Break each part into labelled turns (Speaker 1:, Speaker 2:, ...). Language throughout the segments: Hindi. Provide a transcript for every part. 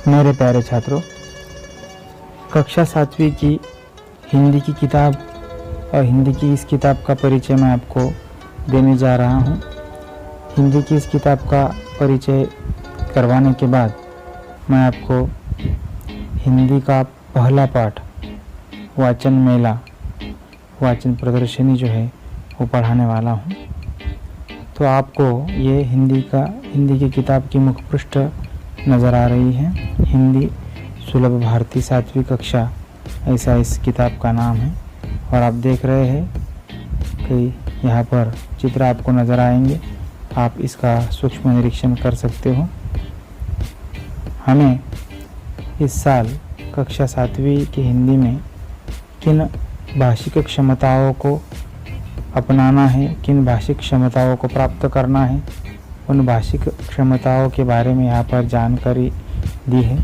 Speaker 1: मेरे प्यारे छात्रों, कक्षा 7वीं की हिंदी की किताब और हिंदी की इस किताब का परिचय मैं आपको देने जा रहा हूँ। हिंदी की इस किताब का परिचय करवाने के बाद मैं आपको हिंदी का पहला पाठ वाचन मेला, वाचन प्रदर्शनी जो है वो पढ़ाने वाला हूँ। तो आपको ये हिंदी की किताब की मुख्य पृष्ठ नज़र आ रही है। हिंदी सुलभ भारती 7वीं कक्षा, ऐसा इस किताब का नाम है। और आप देख रहे हैं कि यहाँ पर चित्र आपको नज़र आएंगे, आप इसका सूक्ष्म निरीक्षण कर सकते हो। हमें इस साल कक्षा 7वीं की हिंदी में किन भाषिक क्षमताओं को अपनाना है, किन भाषिक क्षमताओं को प्राप्त करना है, उन भाषिक क्षमताओं के बारे में यहाँ पर जानकारी दी है।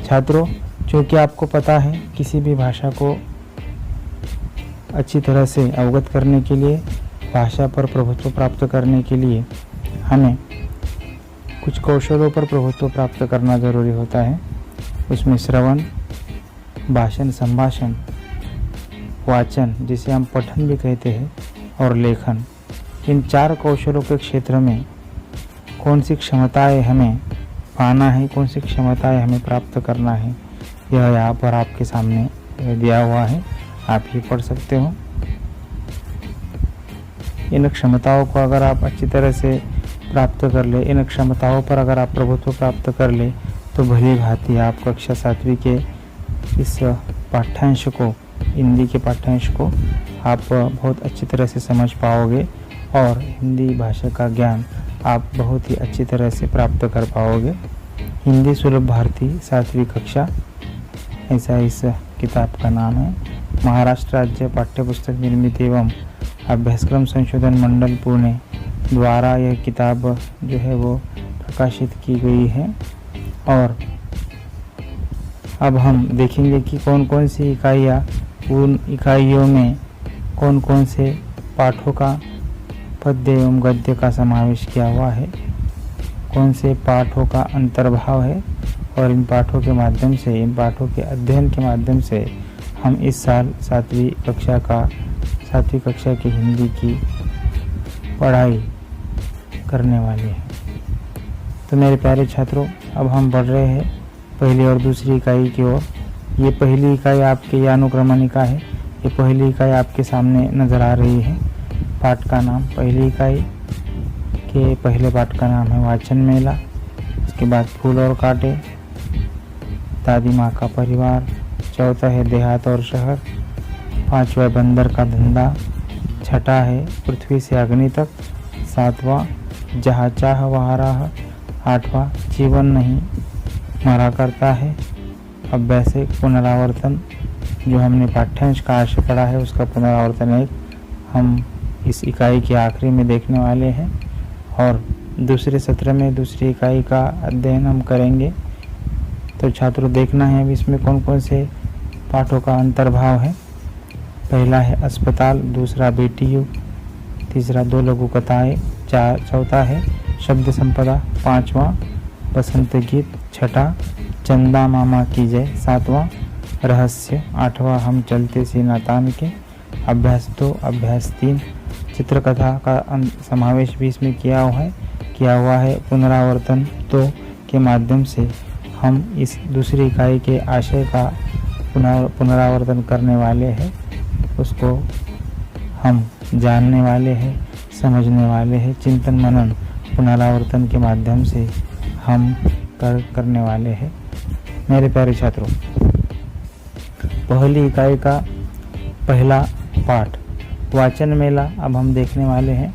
Speaker 1: छात्रों, चूँकि आपको पता है किसी भी भाषा को अच्छी तरह से अवगत करने के लिए, भाषा पर प्रभुत्व प्राप्त करने के लिए हमें कुछ कौशलों पर प्रभुत्व प्राप्त करना ज़रूरी होता है। उसमें श्रवण, भाषण, संभाषण, वाचन जिसे हम पठन भी कहते हैं, और लेखन, इन 4 कौशलों के क्षेत्र में कौन सी क्षमताएं हमें पाना है, कौन सी क्षमताएं हमें प्राप्त करना है, यह यहाँ पर आपके सामने दिया हुआ है। आप ही पढ़ सकते हो। इन क्षमताओं को अगर आप अच्छी तरह से प्राप्त कर ले, इन क्षमताओं पर अगर आप प्रभुत्व प्राप्त कर ले, तो भली भांति आप कक्षा 7वीं के इस पाठ्यांश को, हिंदी के पाठ्यांश को आप बहुत अच्छी तरह से समझ पाओगे और हिंदी भाषा का ज्ञान आप बहुत ही अच्छी तरह से प्राप्त कर पाओगे। हिंदी सुलभ भारती 7वीं कक्षा, ऐसा इस किताब का नाम है। महाराष्ट्र राज्य पाठ्यपुस्तक निर्मित एवं अभ्यासक्रम संशोधन मंडल पुणे द्वारा यह किताब जो है वो प्रकाशित की गई है। और अब हम देखेंगे कि कौन कौन सी इकाइयाँ, उन इकाइयों में कौन कौन से पाठों का पद्य एवं गद्य का समावेश किया हुआ है, कौन से पाठों का अंतर्भाव है, और इन पाठों के माध्यम से, इन पाठों के अध्ययन के माध्यम से हम इस साल 7वीं कक्षा की हिंदी की पढ़ाई करने वाले हैं। तो मेरे प्यारे छात्रों, अब हम बढ़ रहे हैं पहली और दूसरी इकाई की ओर। ये पहली इकाई आपके अनुक्रमणिका है। ये पहली इकाई आपके सामने नज़र आ रही है। पाठ का नाम, पहली इकाई के पहले पाठ का नाम है वाचन मेला। उसके बाद फूल और कांटे, दादी माँ का परिवार, चौथा है देहात और शहर, 5वां बंदर का धंधा, छठा है पृथ्वी से अग्नि तक, 7वां जहाँ चाह वहाँ राह, 8वां जीवन नहीं मरा करता है। अभ्यासिक पुनरावर्तन, जो हमने पाठ्यांश का आशय पढ़ा है उसका पुनरावर्तन एक हम इस इकाई के आखिरी में देखने वाले हैं। और दूसरे सत्र में दूसरी इकाई का अध्ययन हम करेंगे। तो छात्रों, देखना है अब इसमें कौन कौन से पाठों का अंतर्भाव है। पहला है अस्पताल, दूसरा बेटी युग, तीसरा 2 लघु कथाएँ, चौथा है शब्द संपदा, 5वां बसंत गीत, छठा चंदा मामा की जय, 7वां रहस्य, 8वां हम चलते सीना तान के, अभ्यास 2, अभ्यास 3 चित्रकथा का समावेश भी इसमें किया हुआ है। पुनरावर्तन 2 के माध्यम से हम इस दूसरी इकाई के आशय का पुनरावर्तन करने वाले हैं, उसको हम जानने वाले हैं, समझने वाले हैं। चिंतन मनन पुनरावर्तन के माध्यम से हम करने वाले हैं। मेरे प्यारे छात्रों, पहली इकाई का पहला पाठ वाचन मेला अब हम देखने वाले हैं।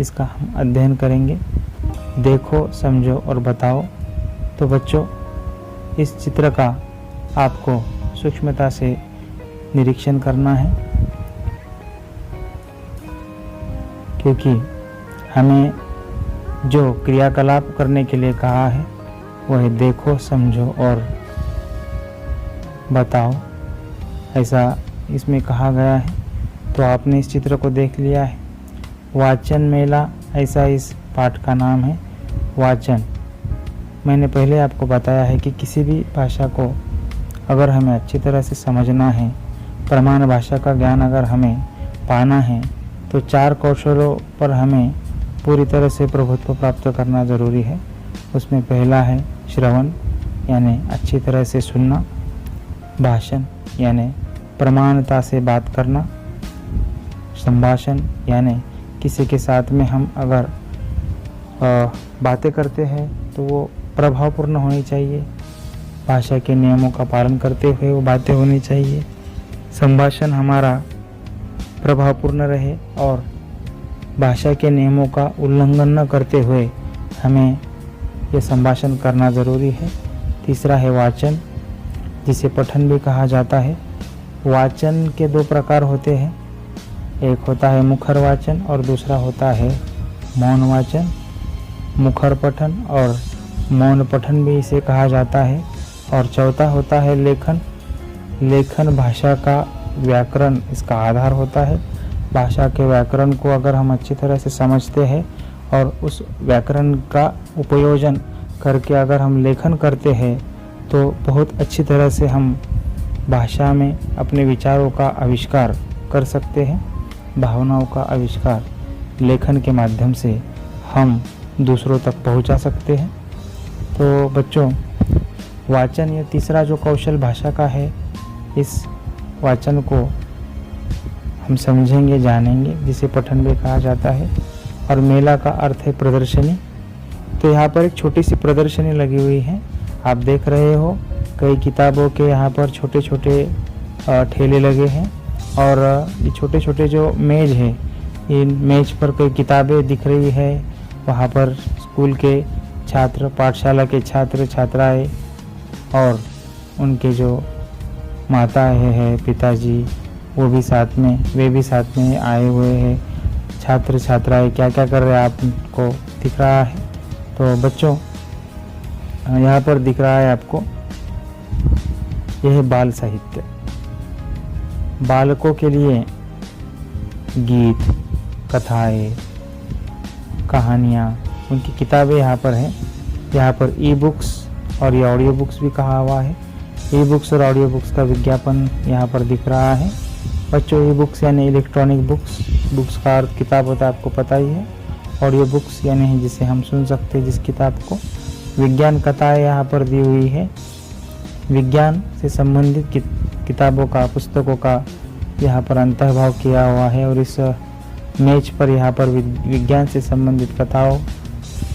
Speaker 1: इसका हम अध्ययन करेंगे। देखो, समझो और बताओ। तो बच्चों, इस चित्र का आपको सूक्ष्मता से निरीक्षण करना है, क्योंकि हमें जो क्रियाकलाप करने के लिए कहा है वह देखो, समझो और बताओ, ऐसा इसमें कहा गया है। तो आपने इस चित्र को देख लिया है। वाचन मेला, ऐसा इस पाठ का नाम है। वाचन मैंने पहले आपको बताया है कि किसी भी भाषा को अगर हमें अच्छी तरह से समझना है, प्रमाण भाषा का ज्ञान अगर हमें पाना है, तो 4 कौशलों पर हमें पूरी तरह से प्रभुत्व प्राप्त करना ज़रूरी है। उसमें पहला है श्रवण, यानी अच्छी तरह से सुनना, भाषण यानी प्रमाणता से बात करना, संभाषण यानी किसी के साथ में हम अगर बातें करते हैं तो वो प्रभावपूर्ण होनी चाहिए, भाषा के नियमों का पालन करते हुए वो बातें होनी चाहिए, संभाषण हमारा प्रभावपूर्ण रहे और भाषा के नियमों का उल्लंघन न करते हुए हमें ये संभाषण करना ज़रूरी है। तीसरा है वाचन, जिसे पठन भी कहा जाता है। वाचन के 2 प्रकार होते हैं, एक होता है मुखर वाचन और दूसरा होता है मौन वाचन। मुखर पठन और मौन पठन भी इसे कहा जाता है। और चौथा होता है लेखन। लेखन भाषा का व्याकरण इसका आधार होता है। भाषा के व्याकरण को अगर हम अच्छी तरह से समझते हैं और उस व्याकरण का उपयोजन करके अगर हम लेखन करते हैं तो बहुत अच्छी तरह से हम भाषा में अपने विचारों का आविष्कार कर सकते हैं। भावनाओं का आविष्कार लेखन के माध्यम से हम दूसरों तक पहुंचा सकते हैं। तो बच्चों, वाचन ये तीसरा जो कौशल भाषा का है, इस वाचन को हम समझेंगे, जानेंगे, जिसे पठन भी कहा जाता है। और मेला का अर्थ है प्रदर्शनी। तो यहाँ पर एक छोटी सी प्रदर्शनी लगी हुई है, आप देख रहे हो। कई किताबों के यहाँ पर छोटे छोटे ठेले लगे हैं और ये छोटे छोटे जो मेज है, इन मेज पर कई किताबें दिख रही है। वहाँ पर स्कूल के छात्र, पाठशाला के छात्र छात्राएं और उनके जो माताएं हैं, पिताजी, वे भी साथ में आए हुए हैं। छात्र छात्राएं क्या क्या कर रहे हैं आपको दिख रहा है। तो बच्चों, यहाँ पर दिख रहा है आपको, यह है बाल साहित्य। बालकों के लिए गीत, कथाएं, कहानियाँ, उनकी किताबें यहाँ पर हैं। यहाँ पर ई बुक्स और ये ऑडियो बुक्स भी कहा हुआ है। ई बुक्स और ऑडियो बुक्स का विज्ञापन यहाँ पर दिख रहा है। बच्चों, ई बुक्स यानी इलेक्ट्रॉनिक बुक्स, बुक्स का अर्थ किताब होता है, आपको पता ही है। ऑडियो बुक्स यानी जिसे हम सुन सकते हैं जिस किताब को। विज्ञान कथाएं यहाँ पर दी हुई है। विज्ञान से संबंधित किताबों का, पुस्तकों का यहाँ पर अंतर्भाव किया हुआ है। और इस मेज पर यहाँ पर विज्ञान से संबंधित कथाओं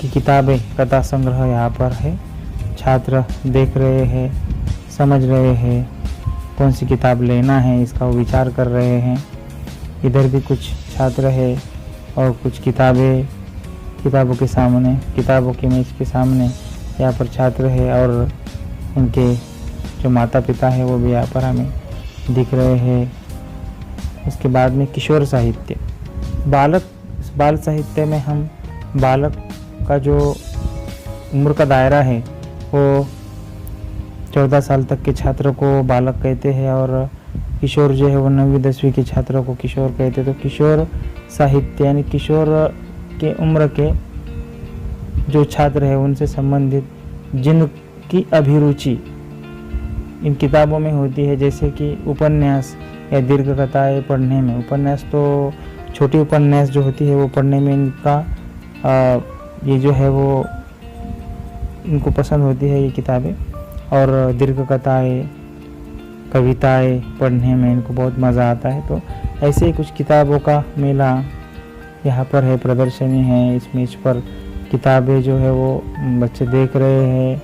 Speaker 1: की किताबें, कथा संग्रह यहाँ पर है। छात्र देख रहे हैं, समझ रहे हैं कौन सी किताब लेना है, इसका वो विचार कर रहे हैं। इधर भी कुछ छात्र है और कुछ किताबों के सामने, किताबों के मेज के सामने यहाँ पर छात्र है और उनके जो माता पिता है वो भी यहाँ पर हमें दिख रहे हैं। उसके बाद में किशोर साहित्य, बाल साहित्य में हम बालक का जो उम्र का दायरा है वो 14 साल तक के छात्र को बालक कहते हैं और किशोर जो है वो 9वीं 10वीं के छात्रों को किशोर कहते हैं। तो किशोर साहित्य यानी किशोर के उम्र के जो छात्र हैं उनसे संबंधित जिनकी अभिरुचि इन किताबों में होती है, जैसे कि उपन्यास या दीर्घ कथाएं पढ़ने में। उपन्यास तो छोटी उपन्यास जो होती है वो पढ़ने में इनका ये जो है वो इनको पसंद होती है ये किताबें। और दीर्घ कथाएं, कविताएं पढ़ने में इनको बहुत मज़ा आता है। तो ऐसे ही कुछ किताबों का मेला यहाँ पर है, प्रदर्शनी है। इस मेज पर किताबें जो है वो बच्चे देख रहे हैं,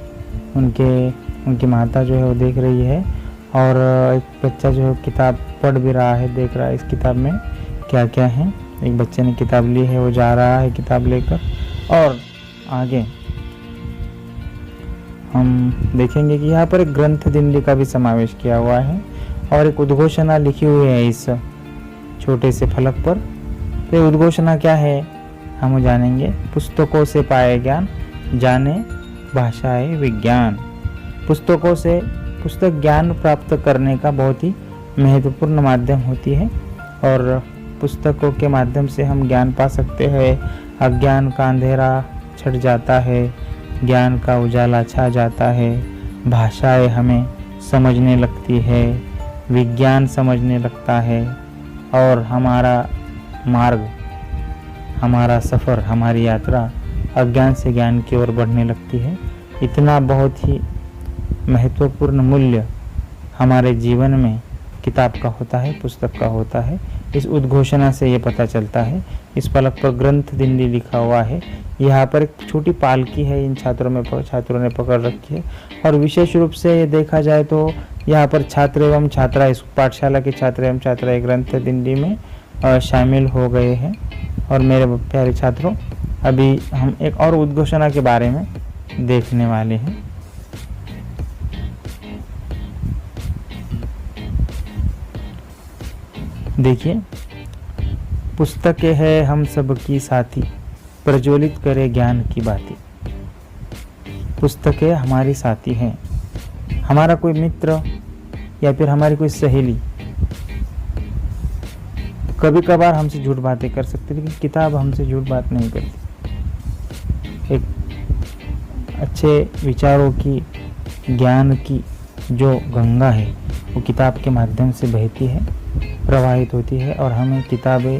Speaker 1: उनकी माता जो है वो देख रही है और एक बच्चा जो है किताब पढ़ भी रहा है, देख रहा है इस किताब में क्या क्या है। एक बच्चे ने किताब ली है, वो जा रहा है किताब लेकर। और आगे हम देखेंगे कि यहाँ पर एक ग्रंथ दिंडी का भी समावेश किया हुआ है और एक उद्घोषणा लिखी हुई है इस छोटे से फलक पर। तो ये उद्घोषणा क्या है हम जानेंगे। पुस्तकों से पाए ज्ञान, जाने भाषाएं विज्ञान। पुस्तकों से पुस्तक ज्ञान प्राप्त करने का बहुत ही महत्वपूर्ण माध्यम होती है और पुस्तकों के माध्यम से हम ज्ञान पा सकते हैं। अज्ञान का अंधेरा छट जाता है, ज्ञान का उजाला छा जाता है, भाषाएं हमें समझने लगती है, विज्ञान समझने लगता है और हमारा मार्ग, हमारा सफ़र, हमारी यात्रा अज्ञान से ज्ञान की ओर बढ़ने लगती है। इतना बहुत ही महत्वपूर्ण मूल्य हमारे जीवन में किताब का होता है, पुस्तक का होता है। इस उद्घोषणा से ये पता चलता है। इस फलक पर ग्रंथ दिंडी लिखा हुआ है। यहाँ पर एक छोटी पालकी है, इन छात्रों ने पकड़ रखी है। और विशेष रूप से ये देखा जाए तो यहाँ पर छात्र एवं छात्रा, इस पाठशाला के छात्र एवं छात्रा ग्रंथ दिंडी में शामिल हो गए हैं। और मेरे प्यारे छात्रों, अभी हम एक और उद्घोषणा के बारे में देखने वाले हैं। देखिए, पुस्तकें है हम सबकी साथी, प्रज्वलित करे ज्ञान की बातें। पुस्तकें हमारी साथी हैं। हमारा कोई मित्र या फिर हमारी कोई सहेली कभी कभार हमसे झूठ बातें कर सकती है, लेकिन किताब हमसे झूठ बात नहीं करती। एक अच्छे विचारों की, ज्ञान की जो गंगा है वो किताब के माध्यम से बहती है, प्रवाहित होती है और हमें किताबें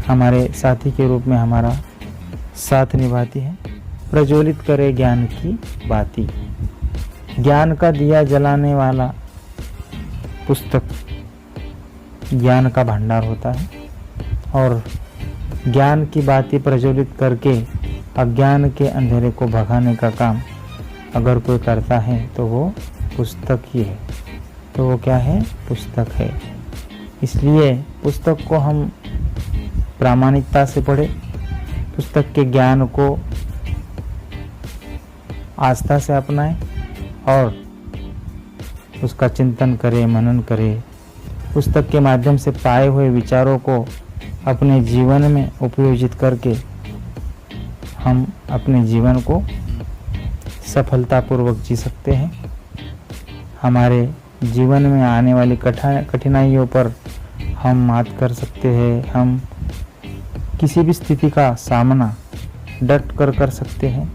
Speaker 1: हमारे साथी के रूप में हमारा साथ निभाती है। प्रज्वलित करे ज्ञान की बाती। ज्ञान का दिया जलाने वाला पुस्तक ज्ञान का भंडार होता है और ज्ञान की बातें प्रज्वलित करके अज्ञान के अंधेरे को भगाने का काम अगर कोई करता है तो वो पुस्तक ही है। तो वो क्या है? पुस्तक है। इसलिए पुस्तक को हम प्रामाणिकता से पढ़ें, पुस्तक के ज्ञान को आस्था से अपनाएं और उसका चिंतन करें, मनन करें। पुस्तक के माध्यम से पाए हुए विचारों को अपने जीवन में उपयोजित करके हम अपने जीवन को सफलतापूर्वक जी सकते हैं। हमारे जीवन में आने वाली कठिनाइयों पर हम मात कर सकते हैं। हम किसी भी स्थिति का सामना डट कर सकते हैं।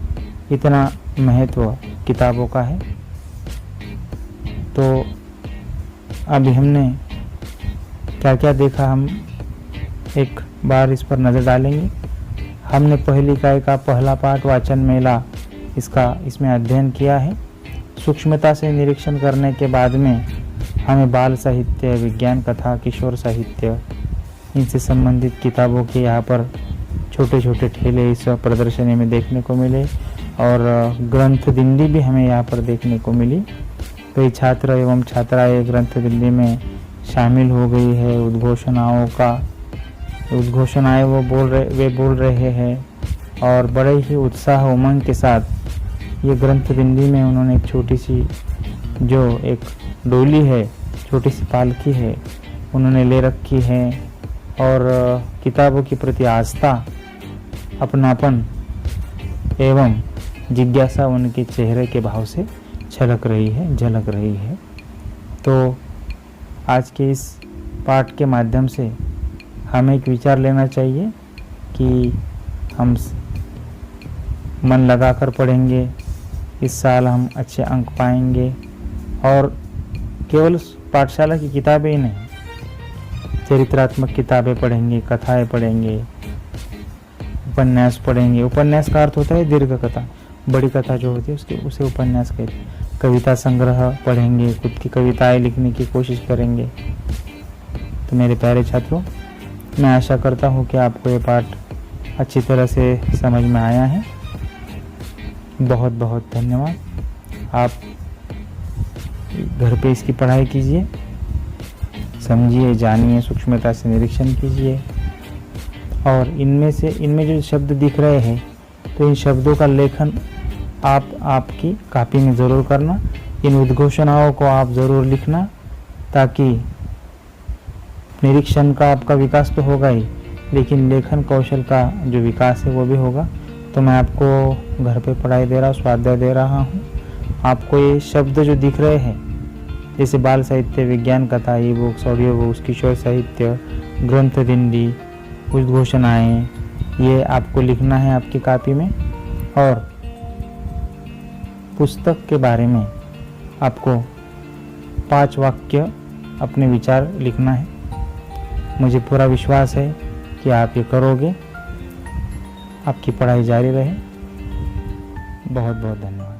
Speaker 1: इतना महत्व किताबों का है। तो अभी हमने क्या क्या देखा, हम एक बार इस पर नज़र डालेंगे। हमने पहली इकाई का पहला पाठ वाचन मेला इसमें अध्ययन किया है। सूक्ष्मता से निरीक्षण करने के बाद में हमें बाल साहित्य, विज्ञान कथा, किशोर साहित्य, इनसे संबंधित किताबों के यहाँ पर छोटे छोटे ठेले इस प्रदर्शनी में देखने को मिले और ग्रंथ दिंडी भी हमें यहाँ पर देखने को मिली। कई छात्र एवं छात्राएं ग्रंथ दिंडी में शामिल हो गई है। उद्घोषणाएं वे बोल रहे हैं और बड़े ही उत्साह उमंग के साथ ये ग्रंथ दिंडी में उन्होंने एक छोटी सी जो एक डोली है, छोटी सी पालकी है, उन्होंने ले रखी है और किताबों के प्रति आस्था, अपनापन एवं जिज्ञासा उनके चेहरे के भाव से झलक रही है। तो आज के इस पाठ के माध्यम से हमें एक विचार लेना चाहिए कि हम मन लगाकर पढ़ेंगे, इस साल हम अच्छे अंक पाएंगे। और केवल पाठशाला की किताबें ही नहीं, चरित्रात्मक किताबें पढ़ेंगे, कथाएं पढ़ेंगे, उपन्यास पढ़ेंगे। उपन्यास का अर्थ होता है दीर्घ कथा, बड़ी कथा जो होती है उसे उपन्यास कहते हैं। कविता संग्रह पढ़ेंगे, खुद की कविताएं लिखने की कोशिश करेंगे। तो मेरे प्यारे छात्रों, मैं आशा करता हूँ कि आपको ये पाठ अच्छी तरह से समझ में आया है। बहुत बहुत धन्यवाद। आप घर पे इसकी पढ़ाई कीजिए, समझिए, जानिए, सूक्ष्मता से निरीक्षण कीजिए और इनमें जो शब्द दिख रहे हैं तो इन शब्दों का लेखन आप आपकी कॉपी में ज़रूर करना। इन उद्घोषणाओं को आप ज़रूर लिखना, ताकि निरीक्षण का आपका विकास तो होगा ही, लेकिन लेखन कौशल का जो विकास है वो भी होगा। तो मैं आपको घर पे पढ़ाई दे रहा हूँ, स्वाध्याय दे रहा हूँ। आपको ये शब्द जो दिख रहे हैं, जैसे बाल साहित्य, विज्ञान कथा, ई बुक्स, ऑडियो बुक्स, किशोर साहित्य, ग्रंथ दिंडी, उद्घोषणाएँ, ये आपको लिखना है आपकी कॉपी में। और पुस्तक के बारे में आपको 5 वाक्य अपने विचार लिखना है। मुझे पूरा विश्वास है कि आप ये करोगे। आपकी पढ़ाई जारी रहे। बहुत बहुत धन्यवाद।